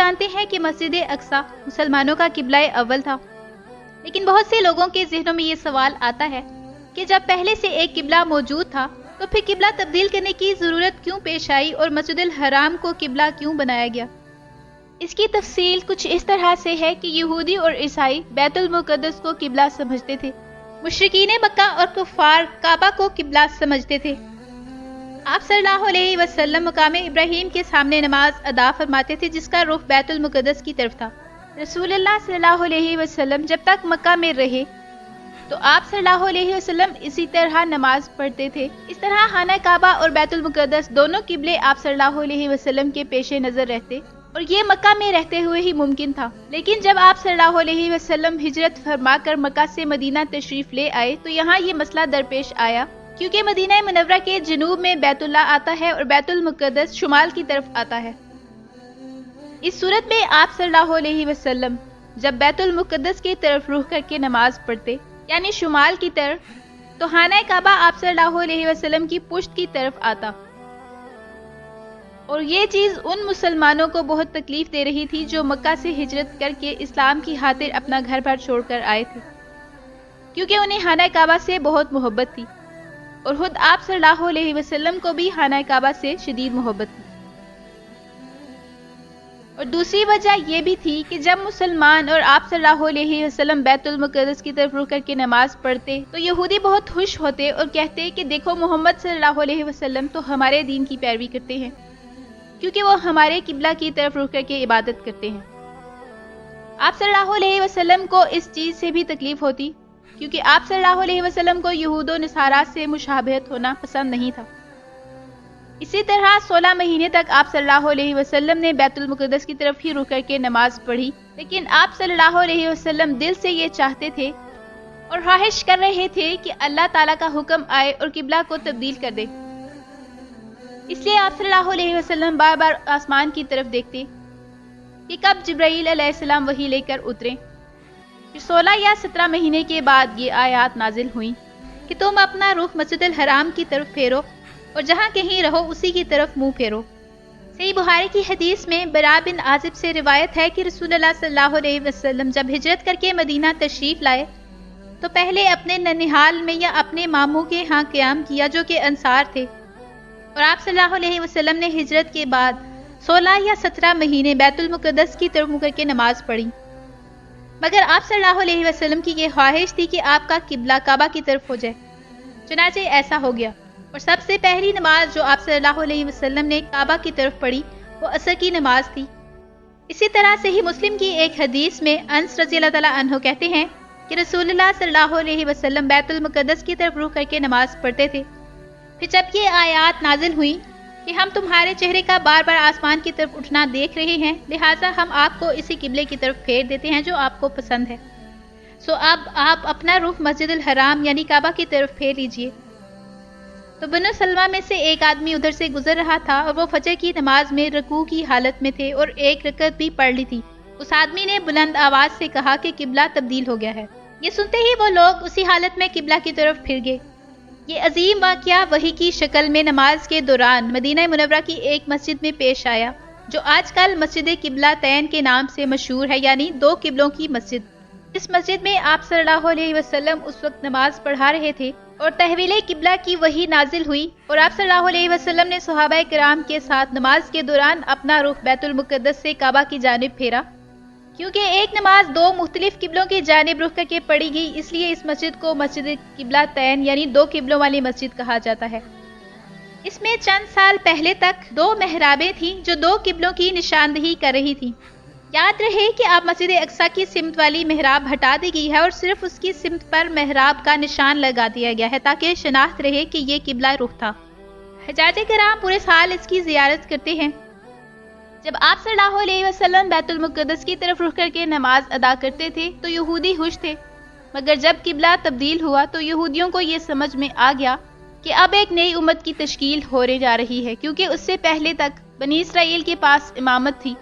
جانتے ہیں کہ مسجد اقصی مسلمانوں کا قبلہ اول تھا، لیکن بہت سے لوگوں کے ذہنوں میں یہ سوال آتا ہے کہ جب پہلے سے ایک قبلہ موجود تھا تو پھر قبلہ تبدیل کرنے کی ضرورت کیوں پیش آئی اور مسجد الحرام کو قبلہ کیوں بنایا گیا؟ اس کی تفصیل کچھ اس طرح سے ہے کہ یہودی اور عیسائی بیت المقدس کو قبلہ سمجھتے تھے، مشرکین مکہ اور کفار کعبہ کو قبلہ سمجھتے تھے۔ آپ صلی اللہ علیہ وسلم مقام ابراہیم کے سامنے نماز ادا فرماتے تھے جس کا رخ بیت المقدس کی طرف تھا۔ رسول اللہ صلی اللہ علیہ وسلم جب تک مکہ میں رہے تو آپ صلی اللہ علیہ وسلم اسی طرح نماز پڑھتے تھے۔ اس طرح خانہ کعبہ اور بیت المقدس دونوں قبلے آپ صلی اللہ علیہ وسلم کے پیش نظر رہتے اور یہ مکہ میں رہتے ہوئے ہی ممکن تھا۔ لیکن جب آپ صلی اللہ علیہ وسلم ہجرت فرما کر مکہ سے مدینہ تشریف لے آئے تو یہاں یہ مسئلہ درپیش آیا، کیونکہ مدینہ منورہ کے جنوب میں بیت اللہ آتا ہے اور بیت المقدس شمال کی طرف آتا ہے۔ اس صورت میں آپ صلی اللہ علیہ وسلم جب بیت المقدس کی طرف رخ کر کے نماز پڑھتے یعنی شمال کی طرف، تو خانہ کعبہ آپ صلی اللہ علیہ وسلم کی پشت کی طرف آتا، اور یہ چیز ان مسلمانوں کو بہت تکلیف دے رہی تھی جو مکہ سے ہجرت کر کے اسلام کی خاطر اپنا گھر بار چھوڑ کر آئے تھے، کیونکہ انہیں خانہ کعبہ سے بہت محبت تھی اور خود آپ صلی اللہ علیہ وسلم کو بھی خانہ کعبہ سے شدید محبت تھی۔ اور دوسری وجہ یہ بھی تھی کہ جب مسلمان اور آپ صلی اللہ علیہ وسلم بیت المقدس کی طرف رخ کر کے نماز پڑھتے تو یہودی بہت خوش ہوتے اور کہتے کہ دیکھو محمد صلی اللہ علیہ وسلم تو ہمارے دین کی پیروی کرتے ہیں، کیونکہ وہ ہمارے قبلہ کی طرف رخ کر کے عبادت کرتے ہیں۔ آپ صلی اللہ علیہ وسلم کو اس چیز سے بھی تکلیف ہوتی، کیونکہ آپ صلی اللہ علیہ وسلم کو یہود و نصارہ سے مشابہت ہونا پسند نہیں تھا۔ اسی طرح 16 مہینے تک آپ صلی اللہ علیہ وسلم نے بیت المقدس کی طرف ہی رخ کر کے نماز پڑھی، لیکن آپ صلی اللہ علیہ وسلم دل سے یہ چاہتے تھے اور خواہش کر رہے تھے کہ اللہ تعالیٰ کا حکم آئے اور قبلہ کو تبدیل کر دے۔ اس لیے آپ صلی اللہ علیہ وسلم بار بار آسمان کی طرف دیکھتے کہ کب جبرائیل علیہ السلام وحی لے کر اترے۔ پھر 16 یا 17 مہینے کے بعد یہ آیات نازل ہوئیں کہ تم اپنا رخ مسجد الحرام کی طرف پھیرو اور جہاں کہیں رہو اسی کی طرف منہ پھیرو۔ صحیح بخاری کی حدیث میں برا بن عازب سے روایت ہے کہ رسول اللہ صلی اللہ علیہ وسلم جب ہجرت کر کے مدینہ تشریف لائے تو پہلے اپنے ننھال میں یا اپنے ماموں کے ہاں قیام کیا جو کہ انصار تھے، اور آپ صلی اللہ علیہ وسلم نے ہجرت کے بعد 16 یا 17 مہینے بیت المقدس کی طرف منہ کر کے نماز پڑھی، مگر آپ صلی اللہ علیہ وسلم کی یہ خواہش تھی کہ آپ کا قبلہ کعبہ کی طرف ہو جائے، چنانچہ ایسا ہو گیا، اور سب سے پہلی نماز جو آپ صلی اللہ علیہ وسلم نے کعبہ کی طرف پڑھی وہ عصر کی نماز تھی۔ اسی طرح صحیح مسلم کی ایک حدیث میں انس رضی اللہ تعالیٰ عنہ کہتے ہیں کہ رسول اللہ صلی اللہ علیہ وسلم بیت المقدس کی طرف رخ کر کے نماز پڑھتے تھے۔ پھر جب یہ آیات نازل ہوئی کہ ہم تمہارے چہرے کا بار بار آسمان کی طرف اٹھنا دیکھ رہے ہیں، لہٰذا ہم آپ کو اسی قبلے کی طرف پھیر دیتے ہیں جو آپ کو پسند ہے، سو اب آپ اپنا رخ مسجد الحرام یعنی کعبہ کی طرف پھیر لیجئے۔ تو بنو سلمہ میں سے ایک آدمی ادھر سے گزر رہا تھا اور وہ فجر کی نماز میں رکوع کی حالت میں تھے اور ایک رکعت بھی پڑھ لی تھی۔ اس آدمی نے بلند آواز سے کہا کہ قبلہ تبدیل ہو گیا ہے۔ یہ سنتے ہی وہ لوگ اسی حالت میں قبلہ کی طرف پھر گئے۔ یہ عظیم واقعہ وحی کی شکل میں نماز کے دوران مدینہ منورہ کی ایک مسجد میں پیش آیا جو آج کل مسجد قبلہ تین کے نام سے مشہور ہے، یعنی دو قبلوں کی مسجد۔ اس مسجد میں آپ صلی اللہ علیہ وسلم اس وقت نماز پڑھا رہے تھے اور تحویل قبلہ کی وحی نازل ہوئی، اور آپ صلی اللہ علیہ وسلم نے صحابہ کرام کے ساتھ نماز کے دوران اپنا رخ بیت المقدس سے کعبہ کی جانب پھیرا۔ کیونکہ ایک نماز دو مختلف قبلوں کی جانب رخ کر کے پڑھی گئی، اس لیے اس مسجد کو مسجد قبلہ تین یعنی دو قبلوں والی مسجد کہا جاتا ہے۔ اس میں چند سال پہلے تک دو محرابیں تھیں جو دو قبلوں کی نشاندہی کر رہی تھیں۔ یاد رہے کہ اب مسجد اقصی کی سمت والی محراب ہٹا دی گئی ہے اور صرف اس کی سمت پر محراب کا نشان لگا دیا گیا ہے تاکہ شناخت رہے کہ یہ قبلہ رخ تھا۔ حجاج کرام پورے سال اس کی زیارت کرتے ہیں۔ جب آپ صلی اللہ علیہ وسلم بیت المقدس کی طرف رخ کر کے نماز ادا کرتے تھے تو یہودی خوش تھے، مگر جب قبلہ تبدیل ہوا تو یہودیوں کو یہ سمجھ میں آ گیا کہ اب ایک نئی امت کی تشکیل ہونے جا رہی ہے، کیونکہ اس سے پہلے تک بنی اسرائیل کے پاس امامت تھی،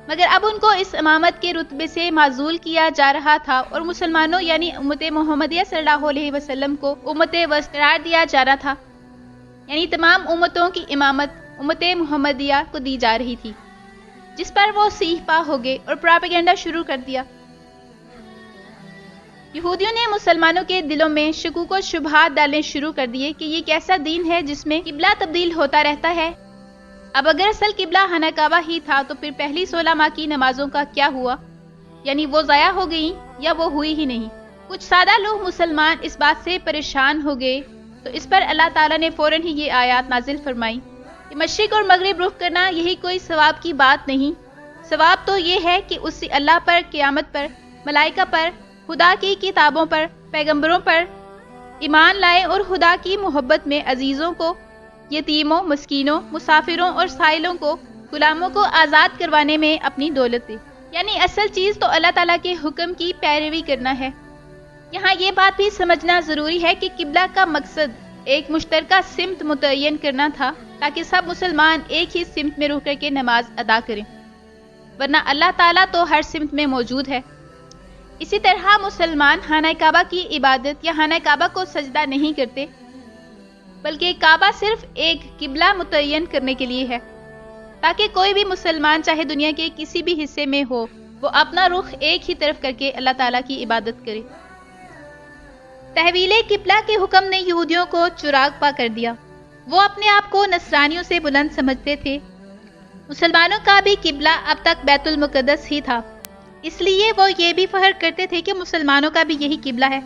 مگر اب ان کو اس امامت کے رتبے سے معزول کیا جا رہا تھا اور مسلمانوں یعنی امت محمدیہ صلی اللہ علیہ وسلم کو امت وسط قرار دیا جا رہا تھا، یعنی تمام امتوں کی امامت امت محمدیہ کو دی جا رہی تھی۔ جس پر وہ سیح پا ہو گئے اور پراپیگنڈا شروع کر دیا۔ یہودیوں نے مسلمانوں کے دلوں میں شکوک و شبہات ڈالنے شروع کر دیے کہ یہ کیسا دین ہے جس میں قبلہ تبدیل ہوتا رہتا ہے۔ اب اگر اصل قبلہ خانہ کعبہ ہی تھا تو پھر پہلی 16 ماہ کی نمازوں کا کیا ہوا؟ یعنی وہ ضائع ہو گئیں یا وہ ہوئی ہی نہیں؟ کچھ سادہ لوگ مسلمان اس بات سے پریشان ہو گئے تو اس پر اللہ تعالیٰ نے فوراً ہی یہ آیات نازل فرمائی کہ مشرق اور مغرب رخ کرنا یہی کوئی ثواب کی بات نہیں، ثواب تو یہ ہے کہ اس سے اللہ پر، قیامت پر، ملائکہ پر، خدا کی کتابوں پر، پیغمبروں پر ایمان لائے اور خدا کی محبت میں عزیزوں کو، یتیموں، مسکینوں، مسافروں اور سائلوں کو، غلاموں کو آزاد کروانے میں اپنی دولت دے۔ یعنی اصل چیز تو اللہ تعالیٰ کے حکم کی پیروی کرنا ہے۔ یہاں یہ بات بھی سمجھنا ضروری ہے کہ قبلہ کا مقصد ایک مشترکہ سمت متعین کرنا تھا تاکہ سب مسلمان ایک ہی سمت میں رک کر کے نماز ادا کریں، ورنہ اللہ تعالیٰ تو ہر سمت میں موجود ہے۔ اسی طرح مسلمان خانہ کعبہ کی عبادت یا خانہ کعبہ کو سجدہ نہیں کرتے، بلکہ کعبہ صرف ایک قبلہ متعین کرنے کے لیے ہے تاکہ کوئی بھی مسلمان چاہے دنیا کے کسی بھی حصے میں ہو، وہ اپنا رخ ایک ہی طرف کر کے اللہ تعالیٰ کی عبادت کرے۔ تحویل قبلہ کے حکم نے یہودیوں کو چراغ پا کر دیا۔ وہ اپنے آپ کو نصرانیوں سے بلند سمجھتے تھے۔ مسلمانوں کا بھی قبلہ اب تک بیت المقدس ہی تھا، اس لیے وہ یہ بھی فخر کرتے تھے کہ مسلمانوں کا بھی یہی قبلہ ہے۔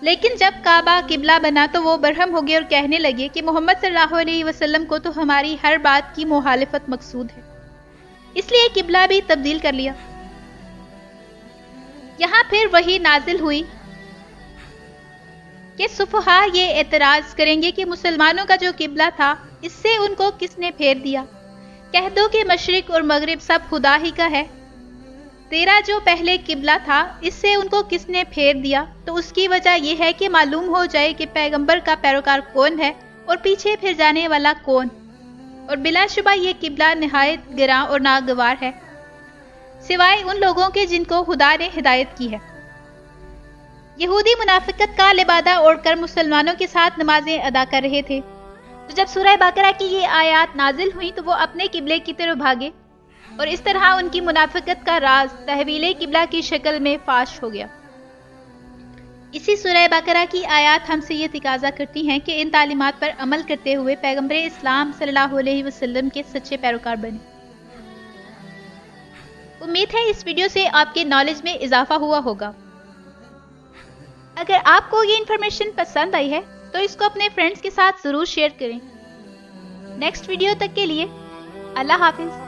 لیکن جب کعبہ قبلہ بنا تو وہ برہم ہو گئے اور کہنے لگے کہ محمد صلی اللہ علیہ وسلم کو تو ہماری ہر بات کی مخالفت مقصود ہے، اس لیے قبلہ بھی تبدیل کر لیا۔ یہاں پھر وہی نازل ہوئی کہ صفحاء یہ اعتراض کریں گے کہ مسلمانوں کا جو قبلہ تھا اس سے ان کو کس نے پھیر دیا؟ کہہ دو کہ مشرق اور مغرب سب خدا ہی کا ہے۔ تیرا جو پہلے قبلہ تھا اس سے ان کو کس نے پھیر دیا؟ تو اس کی وجہ یہ ہے کہ معلوم ہو جائے کہ پیغمبر کا پیروکار کون ہے اور پیچھے پھر جانے والا کون، اور بلا شبہ یہ قبلہ نہایت گراں اور ناگوار ہے، سوائے ان لوگوں کے جن کو خدا نے ہدایت کی ہے۔ یہودی منافقت کا لبادہ اوڑھ کر مسلمانوں کے ساتھ نمازیں ادا کر رہے تھے، تو جب سورہ بقرہ کی یہ آیات نازل ہوئی تو وہ اپنے قبلے کی طرف بھاگے، اور اس طرح ان کی منافقت کا راز تحویل قبلہ کی شکل میں فاش ہو گیا۔ اسی سورہ بقرہ کی آیات ہم سے یہ تقاضا کرتی ہیں کہ ان تعلیمات پر عمل کرتے ہوئے پیغمبر اسلام صلی اللہ علیہ وسلم کے سچے پیروکار بنیں۔ امید ہے اس ویڈیو سے آپ کے نالج میں اضافہ ہوا ہوگا۔ اگر آپ کو یہ انفارمیشن پسند آئی ہے تو اس کو اپنے فرینڈز کے ساتھ ضرور شیئر کریں۔ نیکسٹ ویڈیو تک کے لیے اللہ حافظ۔